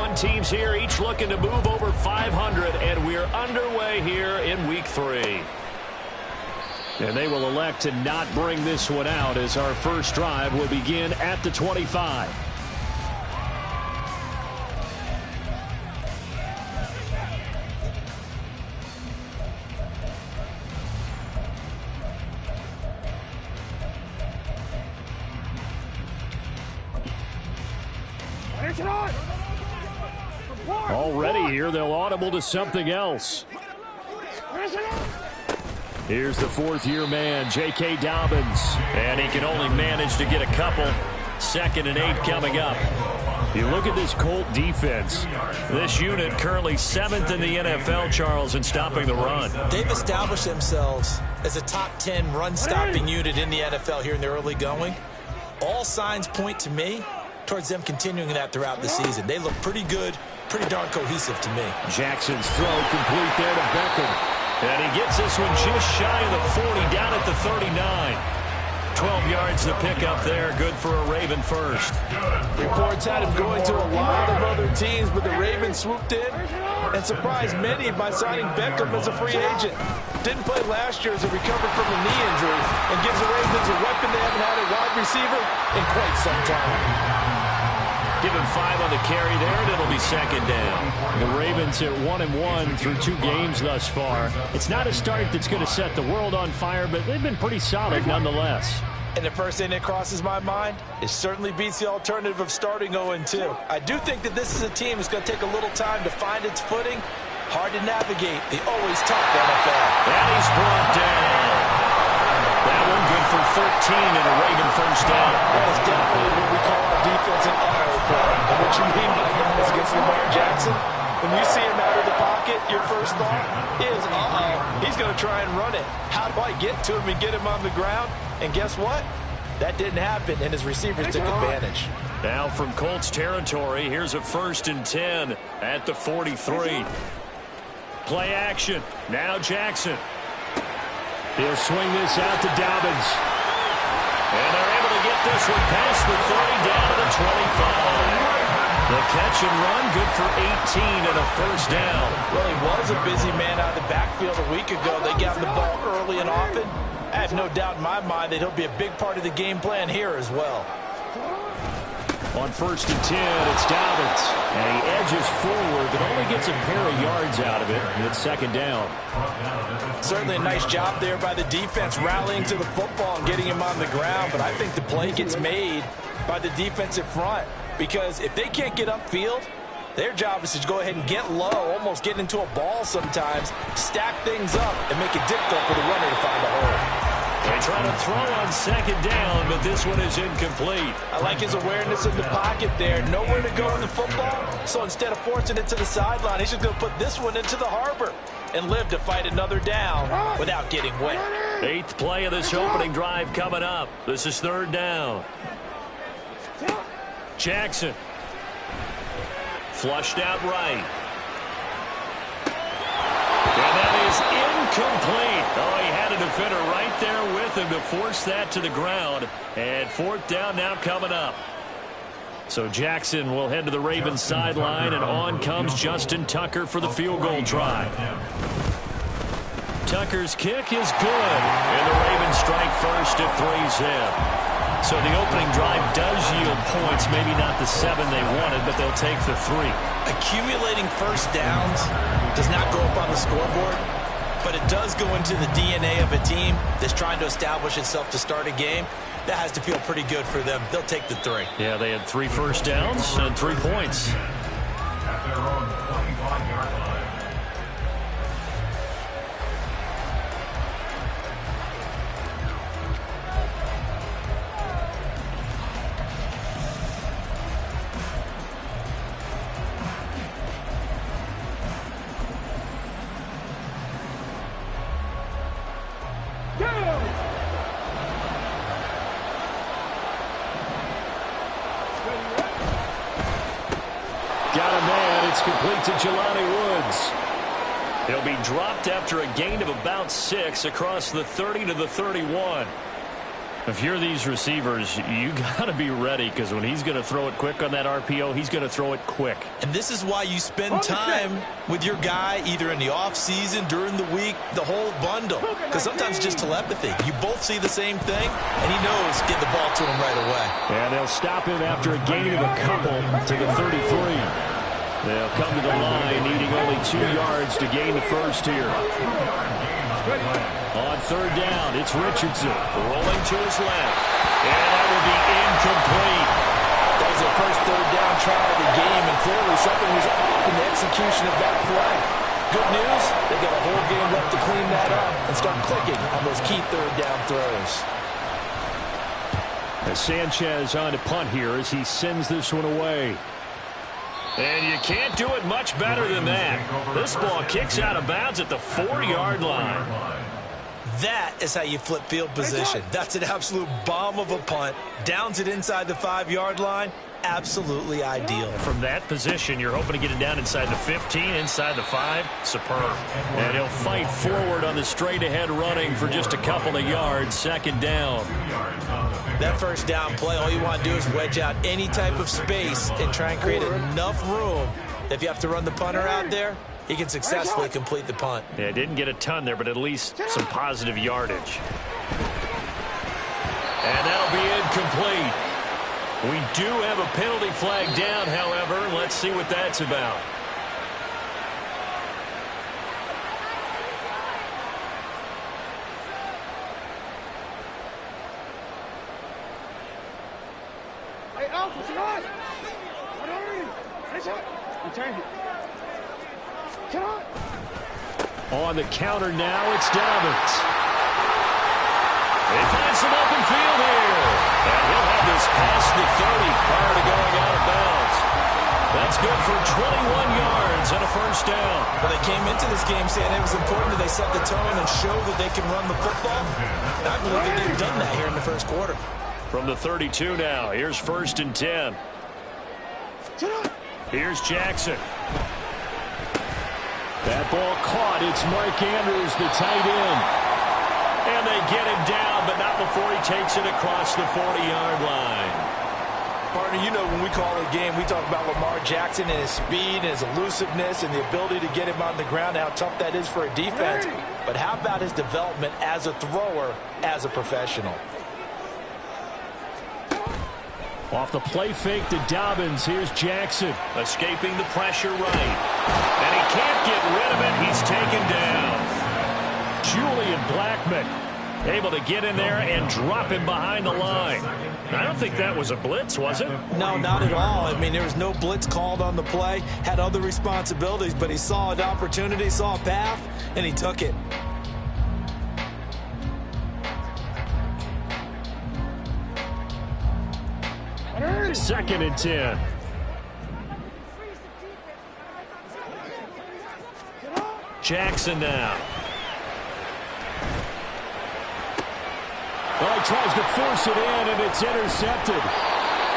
1 teams here, each looking to move over 500, and we're underway here in Week 3. And they will elect to not bring this one out as our first drive will begin at the 25. Already here, they'll audible to something else. Here's the 4th-year man, J.K. Dobbins. And he can only manage to get a couple. 2nd and 8 coming up. You look at this Colt defense. This unit currently 7th in the NFL, Charles, in stopping the run. They've established themselves as a top 10 run-stopping unit in the NFL here in the early going. All signs point to me towards them continuing that throughout the season. They look pretty good, pretty darn cohesive to me. Jackson's throw complete there to Beckham. And he gets this one just shy of the 40, down at the 39. 12 yards to pick up there. Good for a Raven first. Reports had him going to a lot of other teams, but the Ravens swooped in and surprised many by signing Beckham as a free agent. Didn't play last year as he recovered from a knee injury and gives the Ravens a weapon they haven't had at wide receiver in quite some time. Give him 5 on the carry there, and it'll be 2nd down. The Ravens at 1-1 through 2 games thus far. It's not a start that's going to set the world on fire, but they've been pretty solid nonetheless. And the first thing that crosses my mind, it certainly beats the alternative of starting 0-2. I do think that this is a team that's going to take a little time to find its footing. Hard to navigate the always tough NFL. And he's brought down. That one good for 13 and a Raven first down. That is definitely what we call our defense in auto play. And what you mean by that is against Lamar Jackson, when you see him out of the pocket, your first thought is, he's going to try and run it. How do I get to him and get him on the ground? And guess what? That didn't happen, and his receivers took advantage. Now from Colts territory, here's a 1st and 10 at the 43. Play action. Now Jackson. He'll swing this out to Dobbins. And they're able to get this one past the 30 down to the 25. The catch and run, good for 18 and a first down. Well, he was a busy man out of the backfield a week ago. They got him the ball early and often. I have no doubt in my mind that he'll be a big part of the game plan here as well. On 1st and 10, it's Dobbins. And he edges forward, but only gets a pair of yards out of it. And it's 2nd down. Certainly a nice job there by the defense rallying to the football and getting him on the ground. But I think the play gets made by the defensive front. Because if they can't get upfield, their job is to go ahead and get low, almost get into a ball sometimes, stack things up, and make it difficult for the runner to find a hole. They try to throw on 2nd down, but this one is incomplete. I like his awareness in the pocket there. Nowhere to go in the football, so instead of forcing it to the sideline, he's just going to put this one into the harbor and live to fight another down without getting wet. 8th play of this opening drive coming up. This is 3rd down. Jackson. Flushed out right. And that is incomplete. Oh, he had a defender right there with him to force that to the ground. And 4th down now coming up. So Jackson will head to the Ravens sideline, and on comes Justin Tucker for the field goal try. Tucker's kick is good, and the Ravens strike first at 3-zip. So the opening drive does yield points, maybe not the 7 they wanted, but they'll take the 3. Accumulating first downs does not go up on the scoreboard, but it does go into the DNA of a team that's trying to establish itself to start a game. That has to feel pretty good for them. They'll take the 3. Yeah, they had 3 first downs and 3 points. Complete to Jelani Woods. He'll be dropped after a gain of about 6 across the 30 to the 31. If you're these receivers, you got to be ready, because when he's going to throw it quick on that RPO, he's going to throw it quick. And this is why you spend time with your guy either in the offseason, during the week, the whole bundle. Because sometimes it's just telepathy. You both see the same thing, and he knows get the ball to him right away. And they'll stop him after a gain of a couple to the 33. They'll come to the line, needing only 2 yards to gain the first here. On third down, it's Richardson rolling to his left. And that will be incomplete. That was their first third down try of the game, and clearly something was off in the execution of that play. Good news, they've got a whole game left to clean that up and start clicking on those key third down throws. As Sanchez on to punt here as he sends this one away. And you can't do it much better than that. This ball kicks out of bounds at the 4-yard line. That is how you flip field position. That's an absolute bomb of a punt. Downs it inside the 5-yard line. Absolutely ideal. From that position, you're hoping to get it down inside the 15, inside the 5. Superb. And he'll fight forward on the straight-ahead running for just a couple of yards. Second down. That first down play, all you want to do is wedge out any type of space and try and create enough room. If you have to run the punter out there, he can successfully complete the punt. Yeah, didn't get a ton there, but at least some positive yardage. And that'll be incomplete. We do have a penalty flag down, however. Let's see what that's about. Hey, Alpha, what's on? On the counter now, it's Dobbins. They find some open field here. And he'll have this past the 30 prior to going out of bounds. That's good for 21 yards and a first down. Well, they came into this game saying it was important that they set the tone and show that they can run the football. And I believe that they've done that here in the first quarter. From the 32 now, here's 1st and 10. Here's Jackson. That ball caught. It's Mark Andrews, the tight end. And they get him down, but not before he takes it across the 40-yard line. Partner, you know when we call a game, we talk about Lamar Jackson and his speed and his elusiveness and the ability to get him on the ground, how tough that is for a defense. But how about his development as a thrower, as a professional? Off the play fake to Dobbins, here's Jackson. Escaping the pressure right. And he can't get rid of it. He's taken down. Julian Blackmon able to get in there and drop him behind the line. I don't think that was a blitz, was it? No, not at all. I mean, there was no blitz called on the play. Had other responsibilities, but he saw an opportunity, saw a path, and he took it. Second and 10. Jackson now. Well, he tries to force it in, and it's intercepted.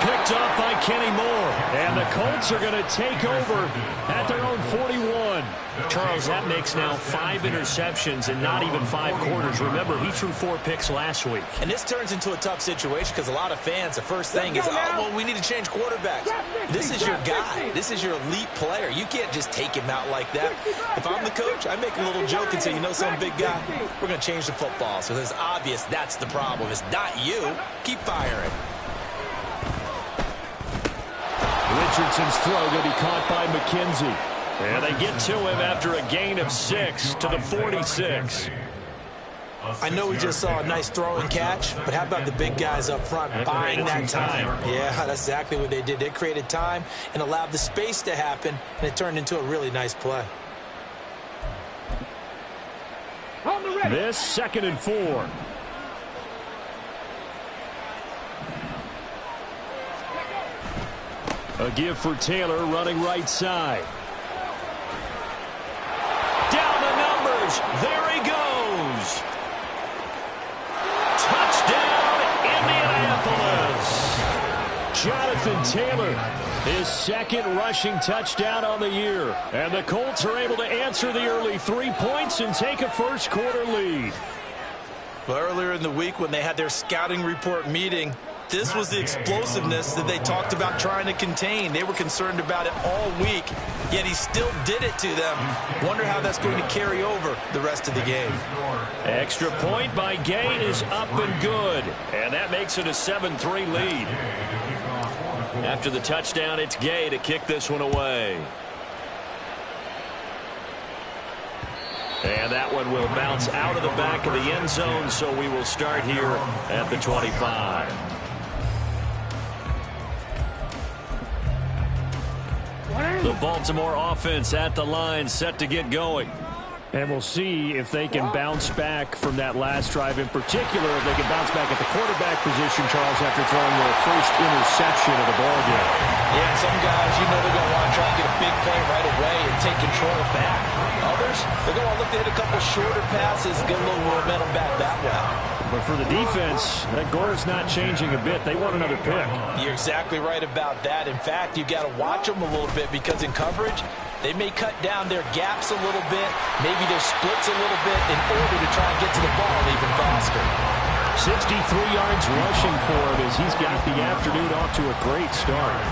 Picked up by Kenny Moore. And the Colts are going to take over at their own 41. Charles, that makes now 5 interceptions in not even 5 quarters. Remember, he threw 4 picks last week. And this turns into a tough situation because a lot of fans, the first thing is, oh, well, we need to change quarterbacks. This is your guy. This is your elite player. You can't just take him out like that. If I'm the coach, I make a little joke and say, you know, some big guy, we're going to change the football. So it's obvious that's the problem. It's not you. Keep firing. Richardson's throw going to be caught by McKenzie. And they get to him after a gain of 6 to the 46. I know we just saw a nice throw and catch, but how about the big guys up front buying that time? Yeah, that's exactly what they did. They created time and allowed the space to happen, and it turned into a really nice play. This 2nd and 4. A give for Taylor running right side. Down the numbers. There he goes. Touchdown, Indianapolis. Jonathan Taylor, his 2nd rushing touchdown on the year. And the Colts are able to answer the early 3 points and take a first quarter lead. Well, earlier in the week when they had their scouting report meeting, this was the explosiveness that they talked about trying to contain. They were concerned about it all week, yet he still did it to them. Wonder how that's going to carry over the rest of the game. Extra point by Gay is up and good. And that makes it a 7-3 lead. After the touchdown, it's Gay to kick this one away. And that one will bounce out of the back of the end zone, so we will start here at the 25. The Baltimore offense at the line, set to get going. And we'll see if they can bounce back from that last drive in particular, if they can bounce back at the quarterback position, Charles, after throwing their first interception of the ball game. Yeah, some guys, you know, they're going to want to try and get a big play right away and take control back. Others, they're going to look to hit a couple shorter passes, get a little momentum back that way. But for the defense, that goal is not changing a bit. They want another pick. You're exactly right about that. In fact, you've got to watch them a little bit because in coverage, they may cut down their gaps a little bit, maybe their splits a little bit in order to try and get to the ball even faster. 63 yards rushing for him as he's got the afternoon off to a great start.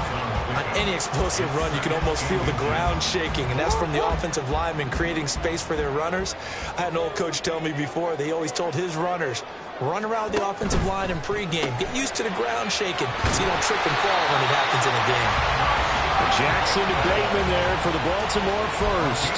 On any explosive run, you can almost feel the ground shaking, and that's from the offensive linemen creating space for their runners. I had an old coach tell me before, they always told his runners, run around the offensive line in pregame. Get used to the ground shaking so you don't trip and fall when it happens in a game. Jackson to Bateman there for the Baltimore first.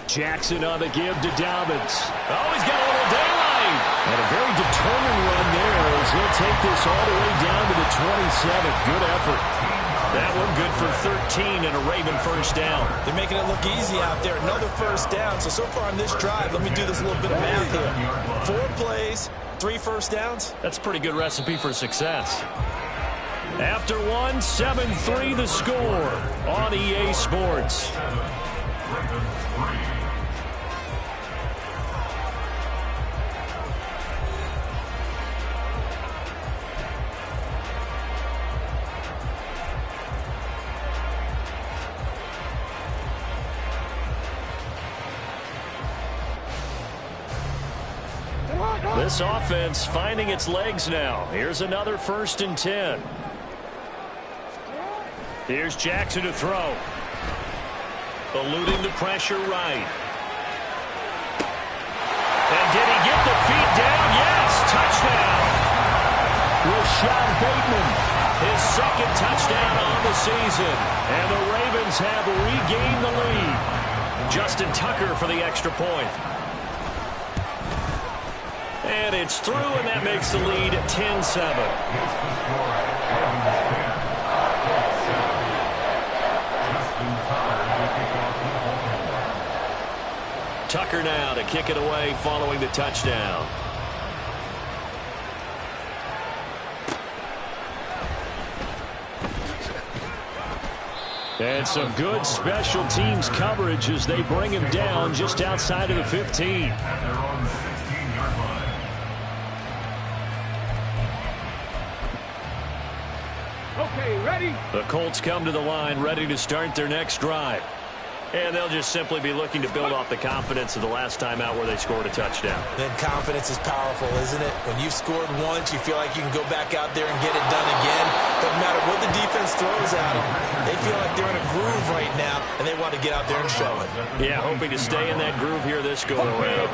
Jackson on the give to Dobbins. Oh, he's got a little daylight. And a very determined run there as he'll take this all the way down to the 27. Good effort. That one good for 13 and a Raven first down. They're making it look easy out there. Another first down. So far on this drive, let me do this little bit of math here. 4 plays, 3 first downs. That's a pretty good recipe for success. After one, 7-3 the score on EA Sports. This offense finding its legs now. Here's another 1st and 10. Here's Jackson to throw. Eluding the pressure right. And did he get the feet down? Yes, touchdown. Rashad Bateman, his 2nd touchdown on the season. And the Ravens have regained the lead. Justin Tucker for the extra point. And it's through, and that makes the lead 10-7. Tucker now to kick it away following the touchdown. And some good special teams coverage as they bring him down just outside of the 15. Okay, ready? The Colts come to the line ready to start their next drive. And they'll just simply be looking to build off the confidence of the last time out where they scored a touchdown. Then confidence is powerful, isn't it? When you've scored once, you feel like you can go back out there and get it done again. Doesn't matter what the defense throws at them. They feel like they're in a groove right now, and they want to get out there and show it. Yeah, hoping to stay in that groove here this go-around.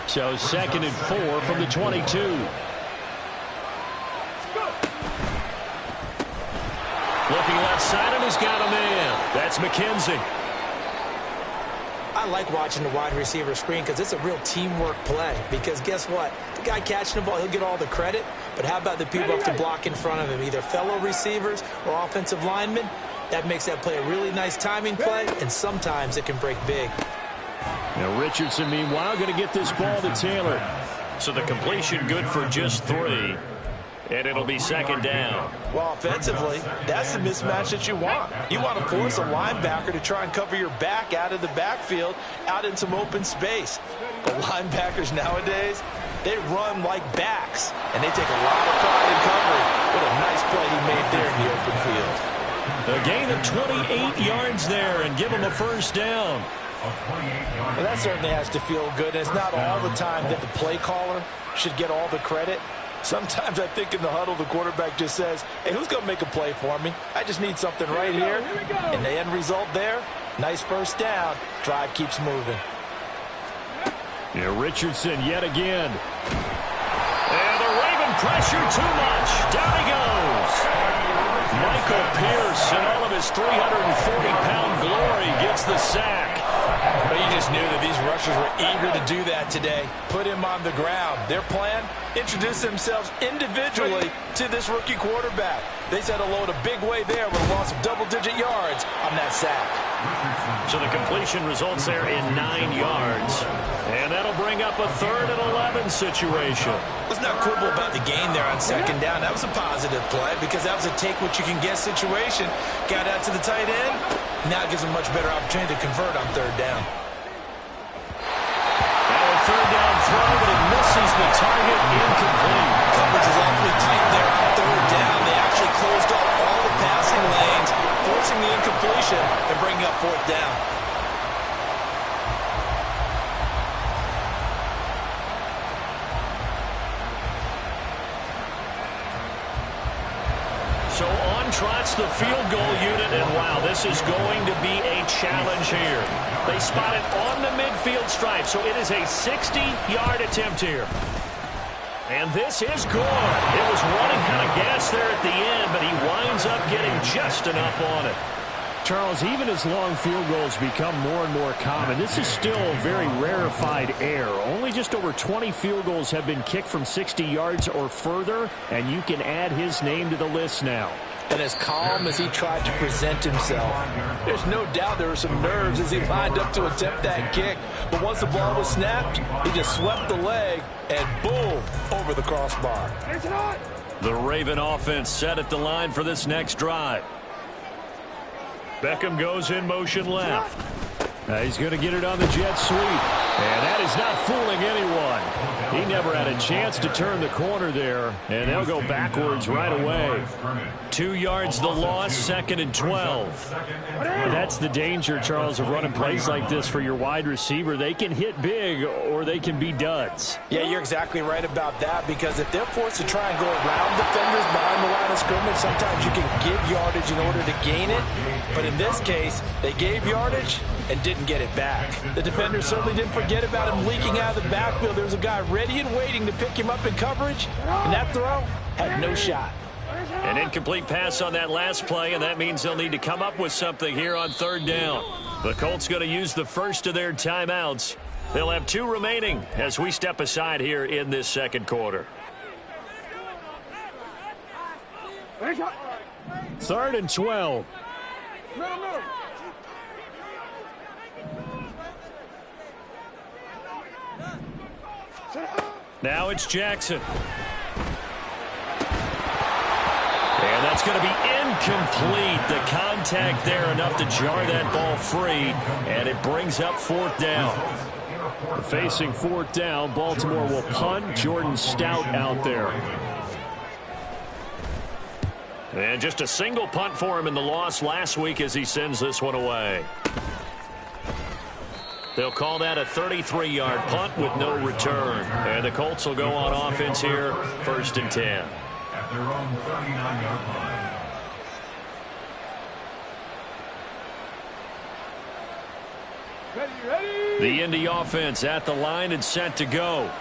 So 2nd and 4 from the 22. Looking left side, and he's got a man. That's McKenzie. I like watching the wide receiver screen because it's a real teamwork play. Because guess what? The guy catching the ball, he'll get all the credit. But how about the people up to block in front of him? Either fellow receivers or offensive linemen. That makes that play a really nice timing play, and sometimes it can break big. Now Richardson, meanwhile, going to get this ball to Taylor. So the completion good for just 3. And it'll be 2nd down. Well, offensively, that's the mismatch that you want. You want to force a linebacker to try and cover your back out of the backfield, out in some open space. But linebackers nowadays, They run like backs, and they take a lot of pride in covering. What a nice play he made there in the open field. A gain of 28 yards there and give him a first down. Well, that certainly has to feel good. It's not all the time that the play caller should get all the credit. Sometimes I think in the huddle, the quarterback just says, hey, who's going to make a play for me? I just need something right here. And the end result there, nice first down. Drive keeps moving. Yeah, Richardson yet again. And the Raven pressure too much. Down he goes. Michael Pierce, in all of his 340-pound glory, gets the sack. But you just knew that these rushers were eager to do that today. Put him on the ground. Their plan, introduce themselves individually to this rookie quarterback. They said hello in a big way there with a loss of double-digit yards on that sack. So the completion results there in 9 yards. And that'll bring up a 3rd and 11 situation. Let's not quibble about the gain there on second down. That was a positive play because that was a take-what-you-can-get situation. Got out to the tight end. Now it gives them a much better opportunity to convert on 3rd down. Now a 3rd down throw, but it misses the target, incomplete. Coverage is awfully tight there on 3rd down. They actually closed off all the passing lanes, forcing the incompletion and bringing up 4th down. So on trots the field goal unit, and wow, this is going to be a challenge here. They spot it on the midfield stripe, so it is a 60-yard attempt here. And this is good. It was running out of gas there at the end, but he winds up getting just enough on it. Charles, even as long field goals become more and more common, this is still a very rarefied air. Only just over 20 field goals have been kicked from 60 yards or further, and you can add his name to the list now. And as calm as he tried to present himself, there's no doubt there were some nerves as he lined up to attempt that kick. But once the ball was snapped, he just swept the leg and boom, over the crossbar. The Raven offense set at the line for this next drive. Beckham goes in motion left. He's going to get it on the jet sweep. And that is not fooling anyone. He never had a chance to turn the corner there. And they'll go backwards right away. 2 yards the loss, 2nd and 12. That's the danger, Charles, of running plays like this for your wide receiver. They can hit big or they can be duds. Yeah, you're exactly right about that, because if they're forced to try and go around defenders behind the line of scrimmage, sometimes you can give yardage in order to gain it. But in this case, they gave yardage and didn't get it back. The defenders certainly didn't forget about him leaking out of the backfield. There was a guy ready and waiting to pick him up in coverage, and that throw had no shot. An incomplete pass on that last play, and that means they'll need to come up with something here on 3rd down. The Colts going to use the first of their timeouts. They'll have 2 remaining as we step aside here in this 2nd quarter. 3rd and 12. Now it's Jackson. And that's going to be incomplete. The contact there enough to jar that ball free, and it brings up 4th down. Facing 4th down, Baltimore will punt. Jordan Stout out there. And just a single punt for him in the loss last week as he sends this one away. They'll call that a 33-yard punt with no return. And the Colts will go on offense here, 1st and 10. At their own 39-yard line. Ready. The Indy offense at the line and set to go.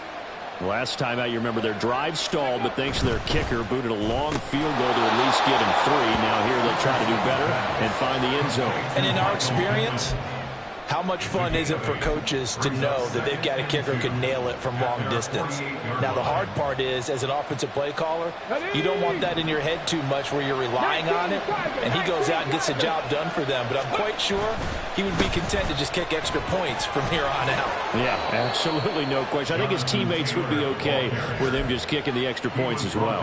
Last time out, you remember their drive stalled, but thanks to their kicker, booted a long field goal to at least get him 3. Now here they'll try to do better and find the end zone. And in our experience, how much fun is it for coaches to know that they've got a kicker who can nail it from long distance? Now, the hard part is, as an offensive play caller, you don't want that in your head too much where you're relying on it, and he goes out and gets the job done for them. But I'm quite sure he would be content to just kick extra points from here on out. Yeah, absolutely no question. I think his teammates would be okay with him just kicking the extra points as well.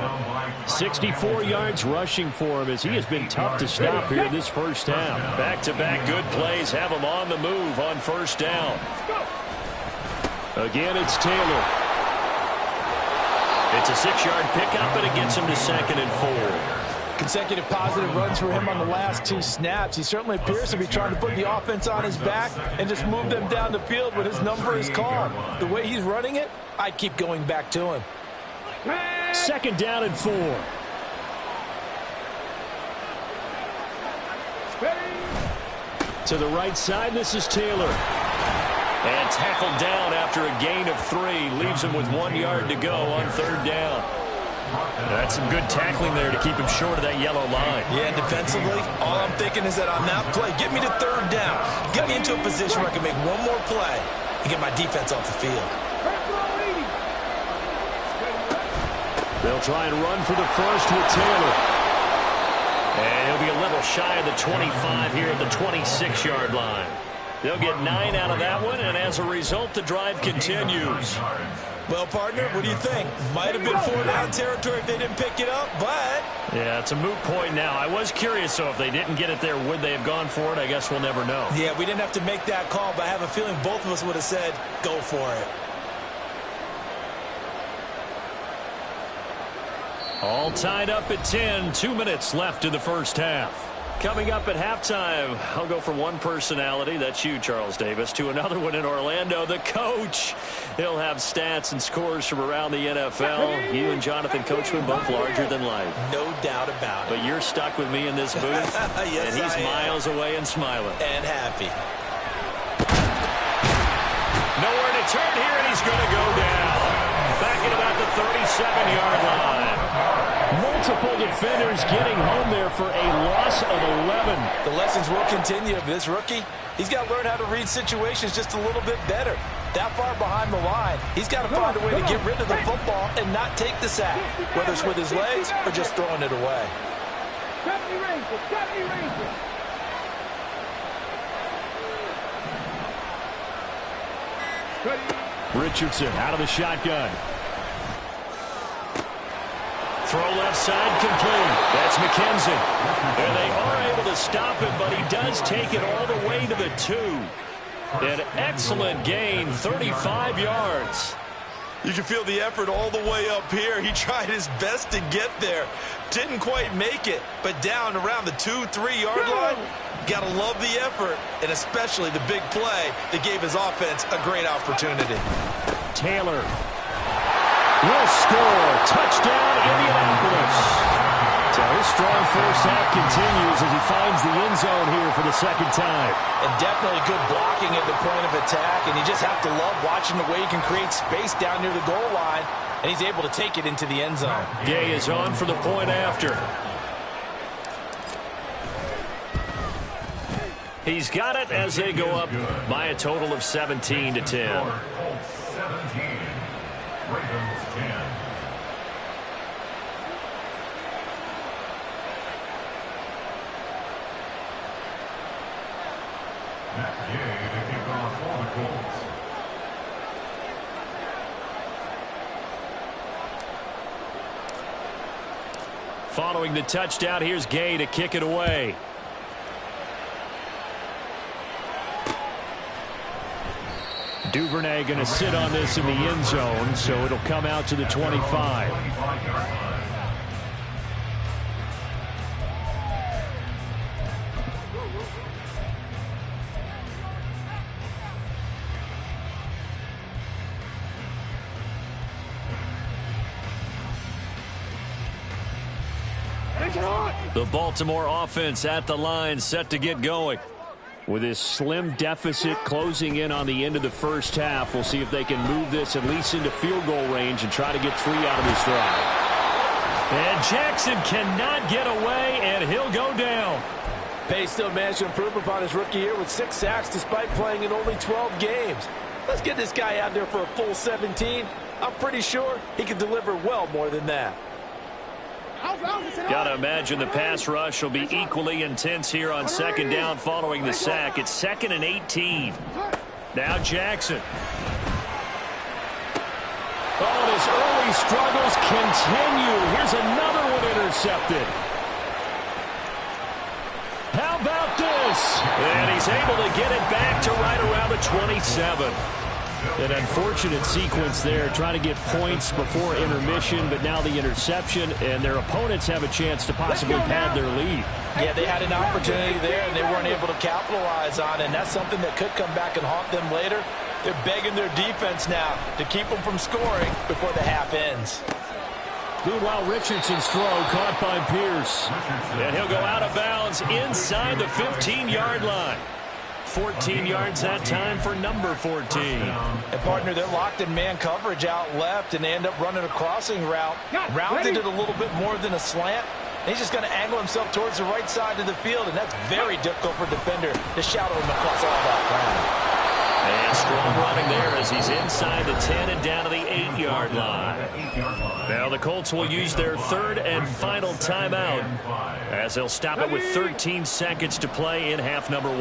64 yards rushing for him as he has been tough to stop here in this first half. Back-to-back good plays have him on the move on 1st down. Again, it's Taylor. It's a 6-yard pickup, and it gets him to 2nd and 4. Consecutive positive runs for him on the last 2 snaps. He certainly appears to be trying to put the offense on his back and just move them down the field when his number is called. The way he's running it, I keep going back to him. 2nd down and 4. To the right side, this is Taylor. And tackled down after a gain of 3. Leaves him with 1 yard to go on 3rd down. That's some good tackling there to keep him short of that yellow line. Yeah, defensively, all I'm thinking is that on that play, get me to 3rd down. Get me into a position where I can make one more play and get my defense off the field. They'll try and run for the first with Taylor. And he'll be a little shy of the 25 here at the 26-yard line. They'll get 9 out of that one, and as a result, the drive continues. Well, partner, what do you think? Might have been 4-down territory if they didn't pick it up, but... Yeah, it's a moot point now. I was curious, so if they didn't get it there, would they have gone for it? I guess we'll never know. Yeah, we didn't have to make that call, but I have a feeling both of us would have said, go for it. All tied up at 10. 2 minutes left in the first half. Coming up at halftime, I'll go from one personality, that's you, Charles Davis, to another one in Orlando, the coach. He'll have stats and scores from around the NFL. You and Jonathan Coachman both larger than life. No doubt about it. But you're stuck with me in this booth, yes, and he's miles away and smiling. And happy. Nowhere to turn here, and he's going to go down. Back at about the 37-yard line. Multiple defenders getting home there for a loss of 11. The lessons will continue of this rookie. He's got to learn how to read situations just a little bit better. That far behind the line, he's got to find a way to get rid of the football and not take the sack, whether it's with his legs or just throwing it away. Richardson out of the shotgun. Throw left side complete. That's McKenzie. And they are able to stop him, but he does take it all the way to the 2. An excellent gain, 35 yards. You can feel the effort all the way up here. He tried his best to get there. Didn't quite make it, but down around the 2-3 yard line, got to love the effort, and especially the big play that gave his offense a great opportunity. Taylor will score. Touchdown, Indianapolis. So his strong first half continues as he finds the end zone here for the 2nd time. And definitely good blocking at the point of attack, and you just have to love watching the way he can create space down near the goal line, and he's able to take it into the end zone. Gay is on for the point after. He's got it as they go up by a total of 17-10. Colts 17, Ravens 10. Matt Gay to kick off for the Colts. Following the touchdown, here's Gay to kick it away. Duvernay going to sit on this in the end zone, so it'll come out to the 25. The Baltimore offense at the line, set to get going. With this slim deficit closing in on the end of the first half, we'll see if they can move this at least into field goal range and try to get 3 out of this drive. And Jackson cannot get away, and he'll go down. Pace still managed to improve upon his rookie year with 6 sacks despite playing in only 12 games. Let's get this guy out there for a full 17. I'm pretty sure he can deliver well more than that. Got to imagine the pass rush will be equally intense here on 2nd down following the sack. It's 2nd and 18. Now Jackson. Oh, and his early struggles continue. Here's another one intercepted. How about this? And he's able to get it back to right around the 27. An unfortunate sequence there, trying to get points before intermission, but now the interception, and their opponents have a chance to possibly pad their lead. Yeah, they had an opportunity there, and they weren't able to capitalize on it, and that's something that could come back and haunt them later. They're begging their defense now to keep them from scoring before the half ends. Meanwhile, Richardson's throw caught by Pierce. And he'll go out of bounds inside the 15-yard line. 14 yards that time for number 14. And, partner, they're locked in man coverage out left, and they end up running a crossing route. Rounded it a little bit more than a slant. He's just going to angle himself towards the right side of the field, and that's very difficult for a defender to shadow him across all that ground. And strong running there as he's inside the 10 and down to the 8-yard line. Now the Colts will use their third and final timeout as they'll stop it with 13 seconds to play in half number 1.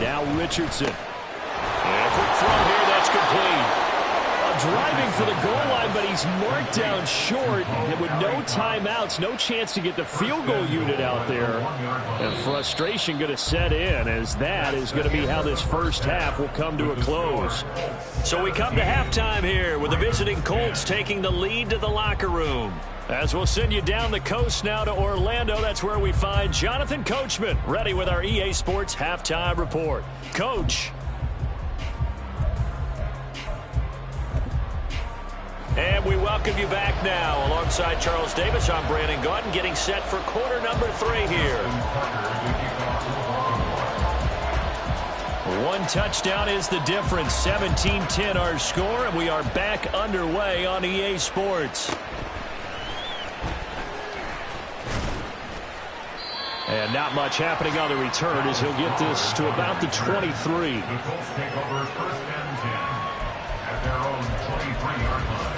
Now Richardson. And a quick throw here, that's complete. Driving for the goal line, but he's marked down short. And with no timeouts, no chance to get the field goal unit out there. And frustration going to set in, as that is going to be how this first half will come to a close. So we come to halftime here with the visiting Colts taking the lead to the locker room. As we'll send you down the coast now to Orlando, that's where we find Jonathan Coachman, ready with our EA Sports Halftime Report. Coach. And we welcome you back now. Alongside Charles Davis, I'm Brandon Gaudin, getting set for quarter number 3 here. One touchdown is the difference. 17-10 our score, and we are back underway on EA Sports. And not much happening on the return as he'll get this to about the 23. The Colts take over first and 10 at their own 23-yard line.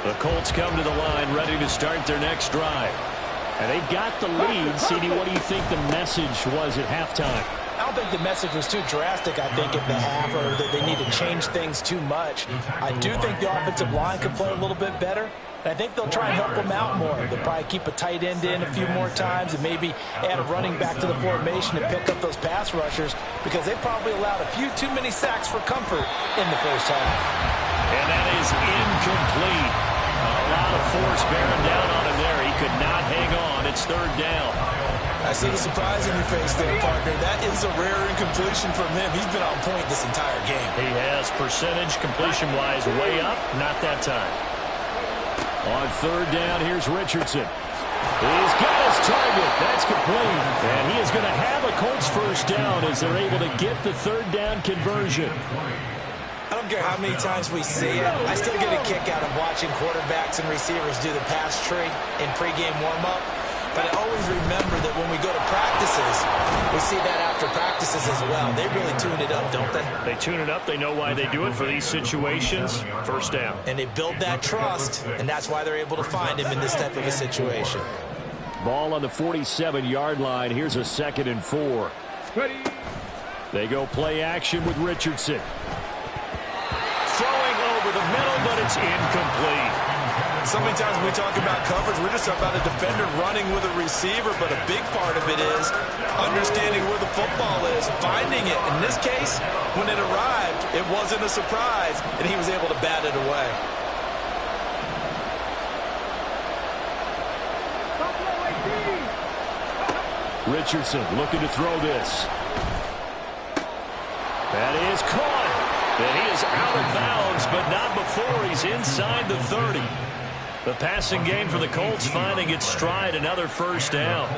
The Colts come to the line ready to start their next drive. And they've got the lead. CD, what do you think the message was at halftime? I don't think the message was too drastic, I think, at the half, or that they need to change things too much. I do think the offensive line could play a little bit better. And I think they'll try and help them out more. They'll probably keep a tight end in a few more times and maybe add a running back to the formation to pick up those pass rushers, because they probably allowed a few too many sacks for comfort in the first half. And that is incomplete. A lot of force bearing down on him there. He could not hang on. It's third down. I see the surprise in your face there, partner. That is a rare incompletion from him. He's been on point this entire game. He has percentage completion-wise way up. Not that time. On third down, here's Richardson. He's got his target. That's complete. And he is going to have a Colts first down as they're able to get the third down conversion. I don't care how many times we see it. I still get a kick out of watching quarterbacks and receivers do the pass tree in pregame warm-up. But I always remember that when we go to practices, we see that after practices as well. They really tune it up, don't they? They tune it up. They know why they do it for these situations. First down. And they build that trust, and that's why they're able to find him in this type of a situation. Ball on the 47-yard line. Here's a 2nd and 4. Ready. They go play action with Richardson. Throwing over the middle, but it's incomplete. So many times when we talk about coverage, we're just talking about a defender running with a receiver, but a big part of it is understanding where the football is, finding it. In this case, when it arrived, it wasn't a surprise, and he was able to bat it away. Richardson looking to throw this. That is caught. And he is out of bounds, but not before he's inside the 30. The passing game for the Colts finding its stride, another first down.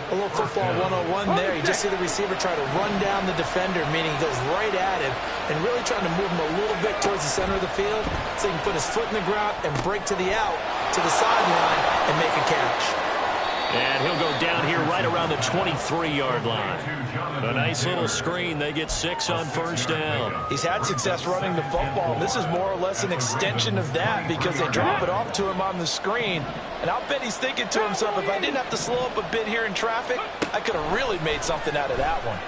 A little football 101 there. You just see the receiver try to run down the defender, meaning he goes right at him and really trying to move him a little bit towards the center of the field so he can put his foot in the ground and break to the out, to the sideline, and make a catch. And he'll go down here right around the 23-yard line. A nice little screen. They get 6 on first down. He's had success running the football. This is more or less an extension of that because they drop it off to him on the screen. And I'll bet he's thinking to himself, if I didn't have to slow up a bit here in traffic, I could have really made something out of that one.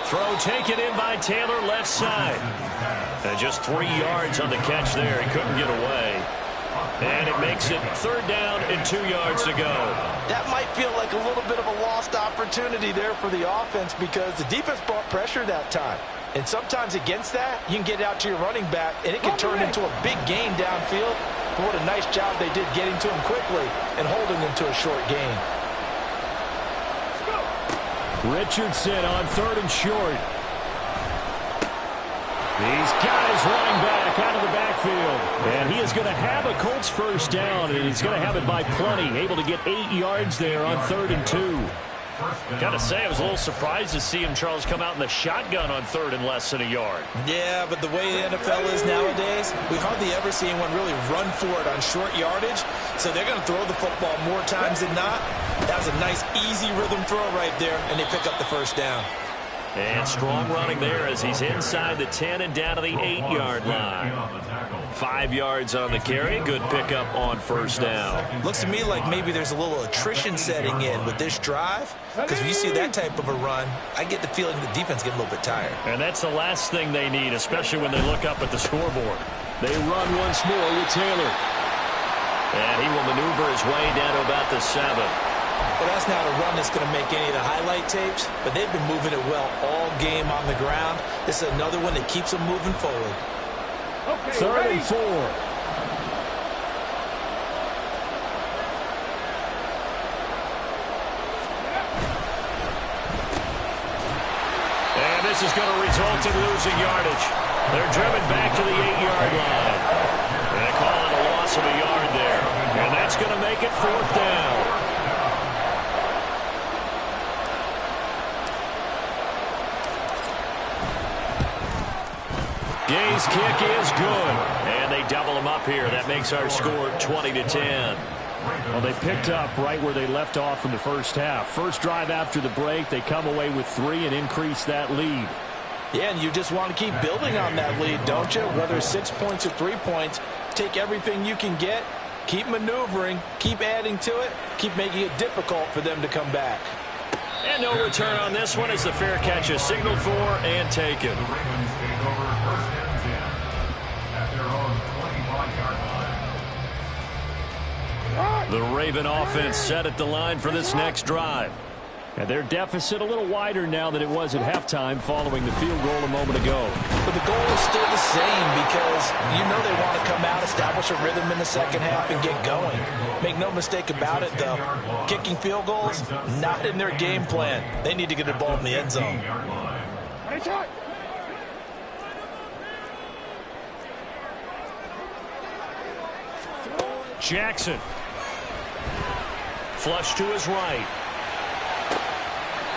Throw taken in by Taylor, left side. And just 3 yards on the catch there. He couldn't get away. And it makes it 3rd down and 2 yards to go. That might feel like a little bit of a lost opportunity there for the offense because the defense brought pressure that time. And sometimes against that, you can get out to your running back, and it can turn into a big gain downfield. But what a nice job they did getting to him quickly and holding him to a short gain. Richardson on 3rd and short. He's got his running back out of the backfield. And he is going to have a Colts 1st down, and he's going to have it by plenty. Able to get 8 yards there on 3rd and 2. Got to say, I was a little surprised to see him, Charles, come out in the shotgun on 3rd and less than a yard. Yeah, but the way the NFL is nowadays, we hardly ever see anyone really run for it on short yardage. So they're going to throw the football more times than not. That was a nice, easy rhythm throw right there, and they pick up the 1st down. And strong running there as he's inside the 10 and down to the 8-yard line. 5 yards on the carry. Good pickup on 1st down. Looks to me like maybe there's a little attrition setting in with this drive. Because when you see that type of a run, I get the feeling the defense get a little bit tired. And that's the last thing they need, especially when they look up at the scoreboard. They run once more with Taylor. And he will maneuver his way down to about the 7. Well, that's not a run that's going to make any of the highlight tapes, but they've been moving it well all game on the ground. This is another one that keeps them moving forward. Okay, 3rd and 4. And this is going to result in losing yardage. They're driven back to the 8-yard line. And they call it a loss of a yard there. And that's going to make it 4th down. Gay's kick is good. And they double him up here. That makes our score 20-10. Well, they picked up right where they left off in the 1st half. First drive after the break, they come away with 3 and increase that lead. Yeah, and you just want to keep building on that lead, don't you? Whether it's 6 points or 3 points, take everything you can get, keep maneuvering, keep adding to it, keep making it difficult for them to come back. And no return on this one as the fair catch is signaled for and taken. The Ravens take over 1st and 10 at their own 25-yard line. The Raven offense set at the line for this next drive. And their deficit a little wider now than it was at halftime following the field goal a moment ago. But the goal is still the same because you know they want to come out, establish a rhythm in the 2nd half, and get going. Make no mistake about it, though. Kicking field goals, not in their game plan. They need to get the ball in the end zone. Jackson. Flush to his right.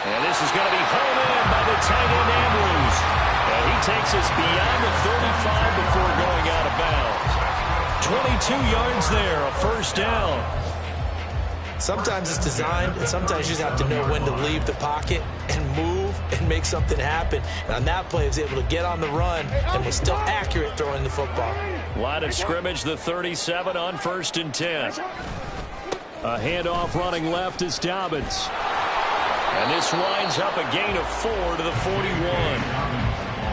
And this is going to be home in by the tight end Andrews. And he takes us beyond the 35 before going out of bounds. 22 yards there, a 1st down. Sometimes it's designed, and sometimes you just have to know when to leave the pocket and move and make something happen. And on that play, he was able to get on the run and was still accurate throwing the football. Line of scrimmage, the 37 on 1st and 10. A handoff running left is Dobbins. And this winds up a gain of 4 to the 41.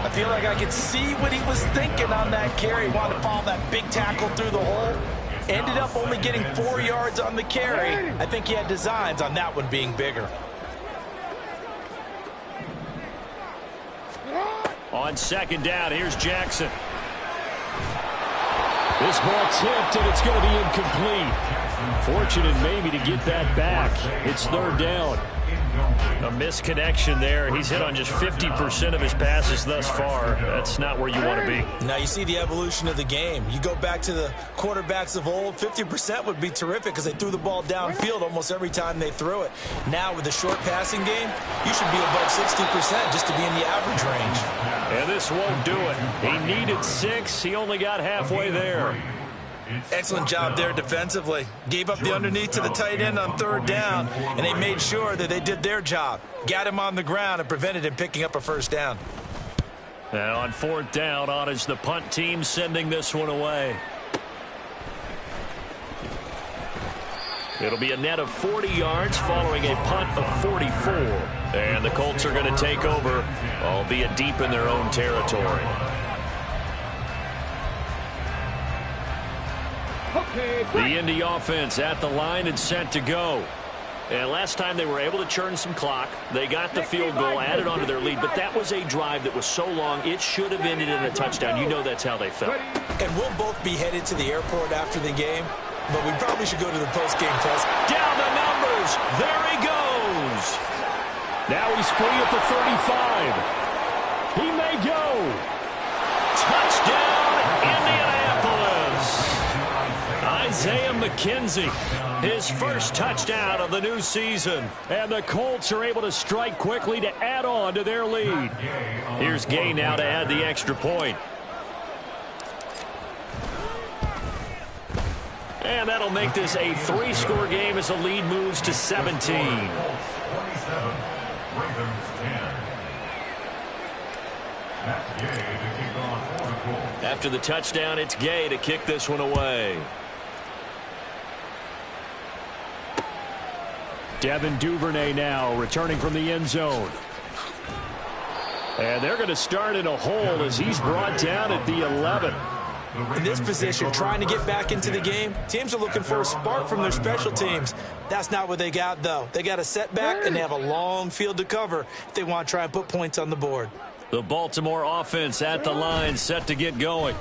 I feel like I could see what he was thinking on that carry. He wanted to follow that big tackle through the hole. Ended up only getting 4 yards on the carry. I think he had designs on that one being bigger. On 2nd down, here's Jackson. This ball tipped, and it's going to be incomplete. Fortunate maybe to get that back. It's 3rd down. A misconnection there. He's hit on just 50% of his passes thus far. That's not where you want to be. Now you see the evolution of the game. You go back to the quarterbacks of old, 50% would be terrific because they threw the ball downfield almost every time they threw it. Now with the short passing game, you should be above 60% just to be in the average range. And this won't do it. He needed 6. He only got halfway there. Excellent job there defensively. Gave up the underneath to the tight end on 3rd down, and they made sure that they did their job. Got him on the ground and prevented him picking up a 1st down. And on 4th down, on is the punt team sending this one away. It'll be a net of 40 yards following a punt of 44. And the Colts are going to take over, albeit deep in their own territory. The Indy offense at the line and set to go. And last time they were able to churn some clock. They got the field goal, added onto their lead, but that was a drive that was so long, it should have ended in a touchdown. You know that's how they felt. And we'll both be headed to the airport after the game, but we probably should go to the post-game press. Down the numbers. There he goes. Now he's free at the 35. He may go. Touchdown, Indianapolis. Isaiah McKenzie, his first touchdown of the new season. And the Colts are able to strike quickly to add on to their lead. Here's Gay now to add the extra point. And that'll make this a 3-score game as the lead moves to 17. After the touchdown, it's Gay to kick this one away. Devin Duvernay now returning from the end zone. And they're going to start in a hole as he's brought down at the 11. In this position, trying to get back into the game, teams are looking for a spark from their special teams. That's not what they got, though. They got a setback, and they have a long field to cover if they want to try and put points on the board. The Baltimore offense at the line, set to get going.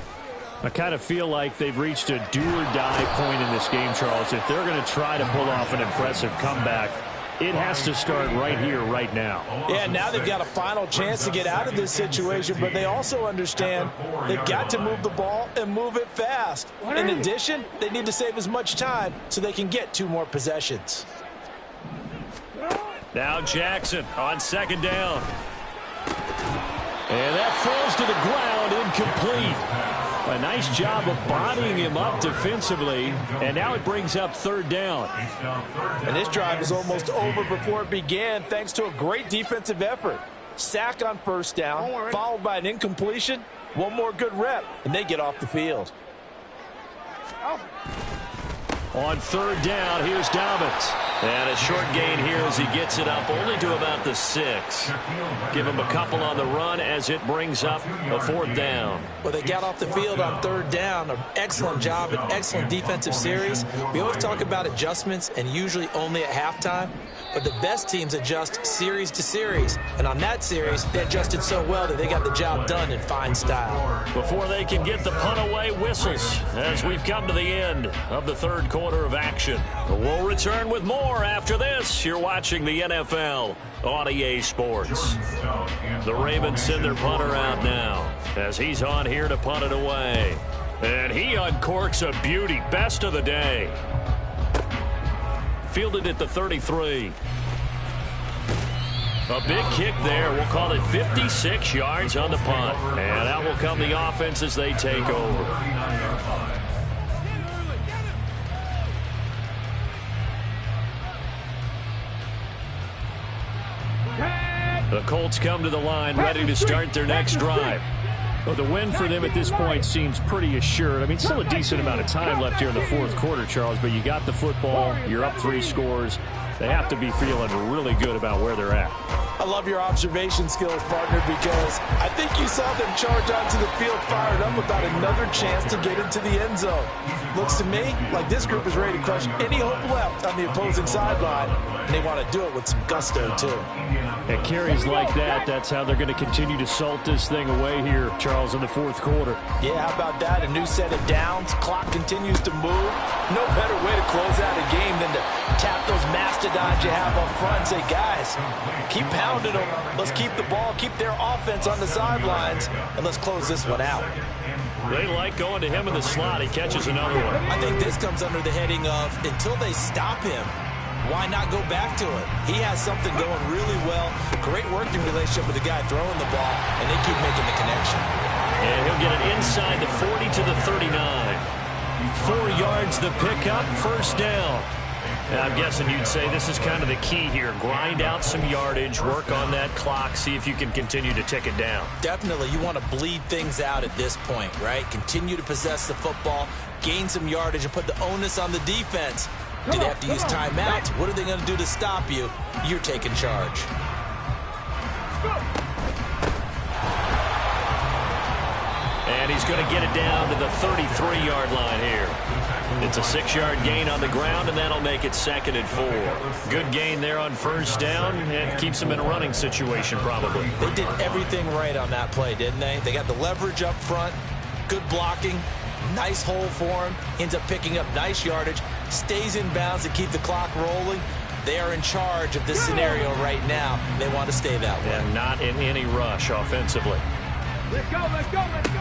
I kind of feel like they've reached a do-or-die point in this game, Charles. If they're going to try to pull off an impressive comeback, it has to start right here, right now. Yeah, now they've got a final chance to get out of this situation, but they also understand they've got to move the ball and move it fast. In addition, they need to save as much time so they can get 2 more possessions. Now Jackson on second down. And that falls to the ground, incomplete. A nice job of bodying him up defensively, and now it brings up third down. And this drive is almost over before it began thanks to a great defensive effort. Sack on first down, followed by an incompletion, 1 more good rep, and they get off the field. On third down, here's Dobbins. And a short gain here as he gets it up only to about the 6. Give him a couple on the run as it brings up a 4th down. Well, they got off the field on third down. An excellent job, an excellent defensive series. We always talk about adjustments and usually only at halftime. But the best teams adjust series to series. And on that series, they adjusted so well that they got the job done in fine style. Before they can get the punt away, whistles as we've come to the end of the third quarter of action. We'll return with more after this. You're watching the NFL on EA Sports. The Ravens send their punter out now as he's on here to punt it away. And he uncorks a beauty. Best of the day. Fielded at the 33. A big kick there. We'll call it 56 yards on the punt. And out will come the offense as they take over. The Colts come to the line, ready to start their next drive. Well, the win for them at this point seems pretty assured. I mean, still a decent amount of time left here in the fourth quarter, Charles, but you got the football, you're up 3 scores. They have to be feeling really good about where they're at. I love your observation skills, partner, because I think you saw them charge onto the field fired up about another chance to get into the end zone. Looks to me like this group is ready to crush any hope left on the opposing sideline, and they want to do it with some gusto, too. At carries like that, that's how they're going to continue to salt this thing away here, Charles, in the fourth quarter. Yeah, how about that? A new set of downs. Clock continues to move. No better way to close out a game than to tap those mastodons you have up front and say, guys, keep pounding them. Let's keep the ball, keep their offense on the sidelines, and let's close this one out. They like going to him in the slot. He catches another one. I think this comes under the heading of until they stop him, why not go back to it? He has something going really well. Great working relationship with the guy throwing the ball, and they keep making the connection. And he'll get it inside the 40 to the 39. 4 yards the pickup, first down. And I'm guessing you'd say this is kind of the key here. Grind out some yardage, work on that clock, see if you can continue to tick it down. Definitely. You want to bleed things out at this point, right? Continue to possess the football, gain some yardage, and put the onus on the defense. Do they have to use timeouts? What are they going to do to stop you? You're taking charge. And he's going to get it down to the 33-yard line here. It's a 6-yard gain on the ground, and that'll make it 2nd and 4. Good gain there on first down, and keeps them in a running situation probably. They did everything right on that play, didn't they? They got the leverage up front, good blocking, nice hole for him, ends up picking up nice yardage, stays in bounds to keep the clock rolling. They are in charge of this scenario right now. They want to stay that way. And not in any rush offensively. Let's go, let's go, let's go.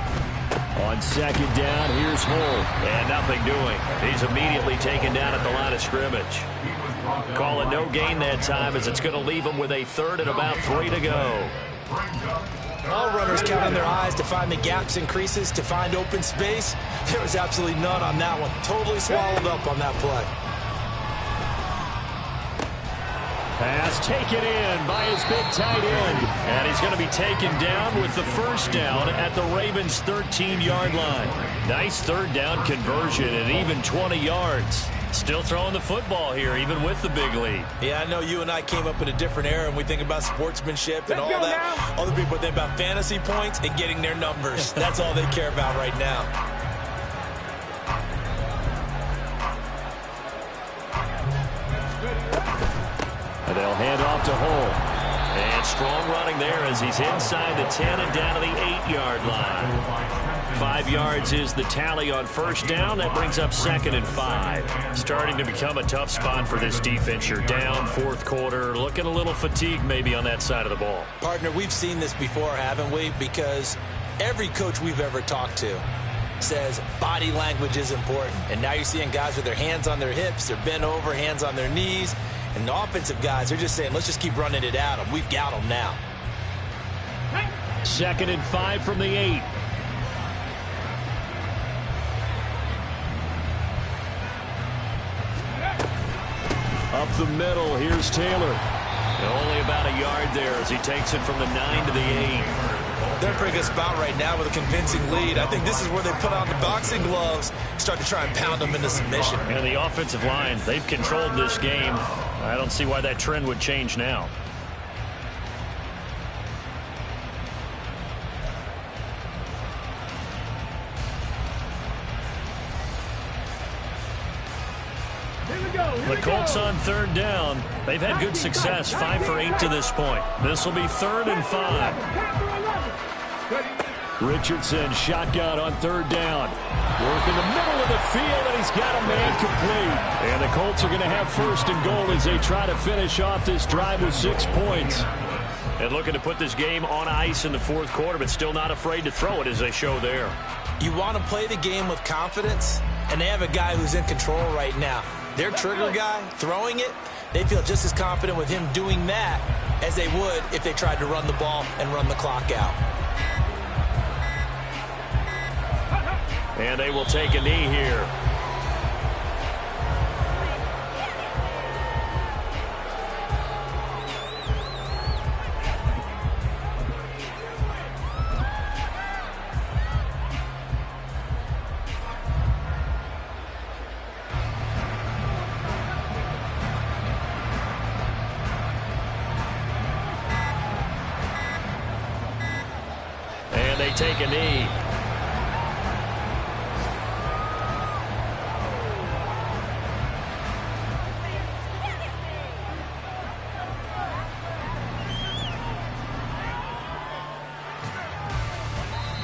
On 2nd down, here's Hull. And nothing doing. He's immediately taken down at the line of scrimmage. Call it no gain that time, as it's going to leave him with a 3rd and about 3 to go. All runners counting their eyes to find the gaps and creases, to find open space. There was absolutely none on that one. Totally swallowed up on that play. Pass taken in by his big tight end. And he's going to be taken down with the 1st down at the Ravens' 13-yard line. Nice 3rd down conversion at even 20 yards. Still throwing the football here, even with the big lead. Yeah, I know you and I came up in a different era, and we think about sportsmanship and all that. Other people think about fantasy points and getting their numbers. That's all they care about right now. And they'll hand off to Hull. And strong running there as he's inside the 10 and down to the 8-yard line. 5 yards is the tally on first down. That brings up 2nd and 5. Starting to become a tough spot for this defense. You're down 4th quarter. Looking a little fatigued maybe on that side of the ball. Partner, we've seen this before, haven't we? Because every coach we've ever talked to says body language is important. And now you're seeing guys with their hands on their hips. They're bent over, hands on their knees. And the offensive guys are just saying, let's just keep running it at them. We've got them now. 2nd and 5 from the 8. Up the middle, here's Taylor. Only about a yard there as he takes it from the 9 to the 8. They're in a pretty good spot right now with a convincing lead. I think this is where they put on the boxing gloves, start to try and pound them into submission. And the offensive line, they've controlled this game. I don't see why that trend would change now. The Colts on 3rd down. They've had good success, 5 for 8 to this point. This will be 3rd and 5. Richardson shotgun on 3rd down. Work in the middle of the field, and he's got a man complete. And the Colts are going to have 1st and goal as they try to finish off this drive with 6 points. And looking to put this game on ice in the 4th quarter, but still not afraid to throw it as they show there. You want to play the game with confidence, and they have a guy who's in control right now. Their trigger guy, throwing it, they feel just as confident with him doing that as they would if they tried to run the ball and run the clock out. And they will take a knee here. And they take a knee.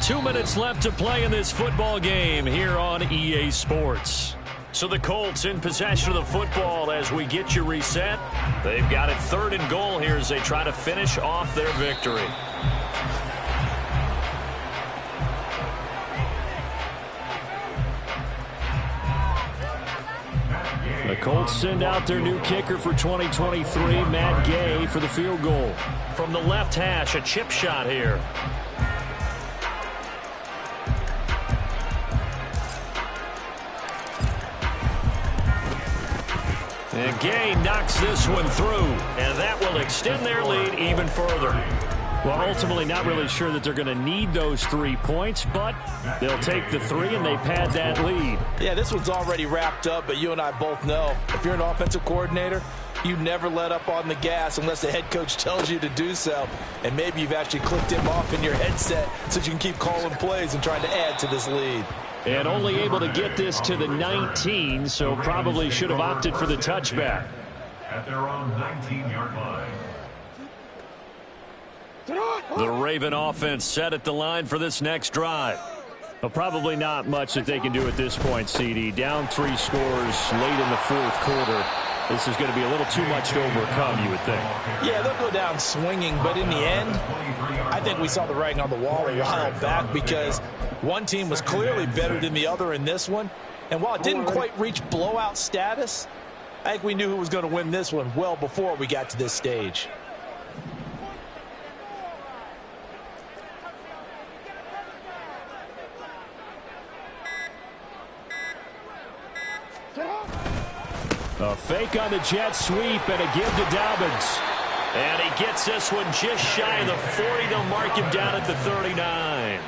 Two minutes left to play in this football game here on EA Sports. So the Colts in possession of the football as we get you reset. They've got it 3rd and goal here as they try to finish off their victory. The Colts send out their new kicker for 2023, Matt Gay, for the field goal. From the left hash, a chip shot here. And Gay knocks this one through, and that will extend their lead even further. Well, ultimately not really sure that they're going to need those 3 points, but they'll take the 3 and they pad that lead. Yeah, this one's already wrapped up, but you and I both know if you're an offensive coordinator, You never let up on the gas unless the head coach tells you to do so. And maybe you've actually clicked him off in your headset so you can keep calling plays and trying to add to this lead. And only able to get this to the 19, so probably should have opted for the touchback. At their own 19-yard line. The Raven offense set at the line for this next drive. But probably not much that they can do at this point, CD. Down 3 scores late in the fourth quarter. This is going to be a little too much to overcome, you would think. Yeah, they'll go down swinging, but in the end, I think we saw the writing on the wall a while back because one team was clearly better than the other in this one. And while it didn't quite reach blowout status, I think we knew who was going to win this one well before we got to this stage. A fake on the jet sweep and a give to Dobbins. And he gets this one just shy of the 40. They'll mark him down at the 39.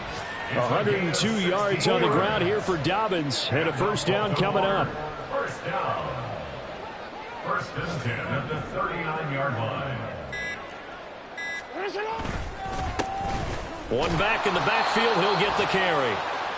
102 yards on the ground here for Dobbins. And a first down coming up. First down. First and 10 at the 39-yard line. One back in the backfield. He'll get the carry.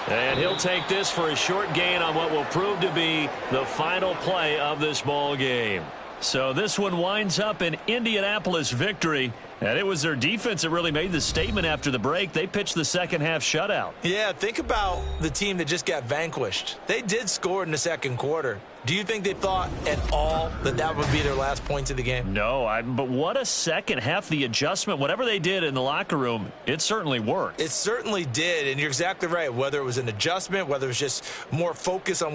And he'll take this for a short gain on what will prove to be the final play of this ball game. So this one winds up an Indianapolis victory. And it was their defense that really made the statement after the break. They pitched the second half shutout. Yeah, think about the team that just got vanquished. They did score in the second quarter. Do you think they thought at all that that would be their last points of the game? No, but what a second half. The adjustment, whatever they did in the locker room, it certainly worked. It certainly did, and you're exactly right. Whether it was an adjustment, whether it was just more focus on what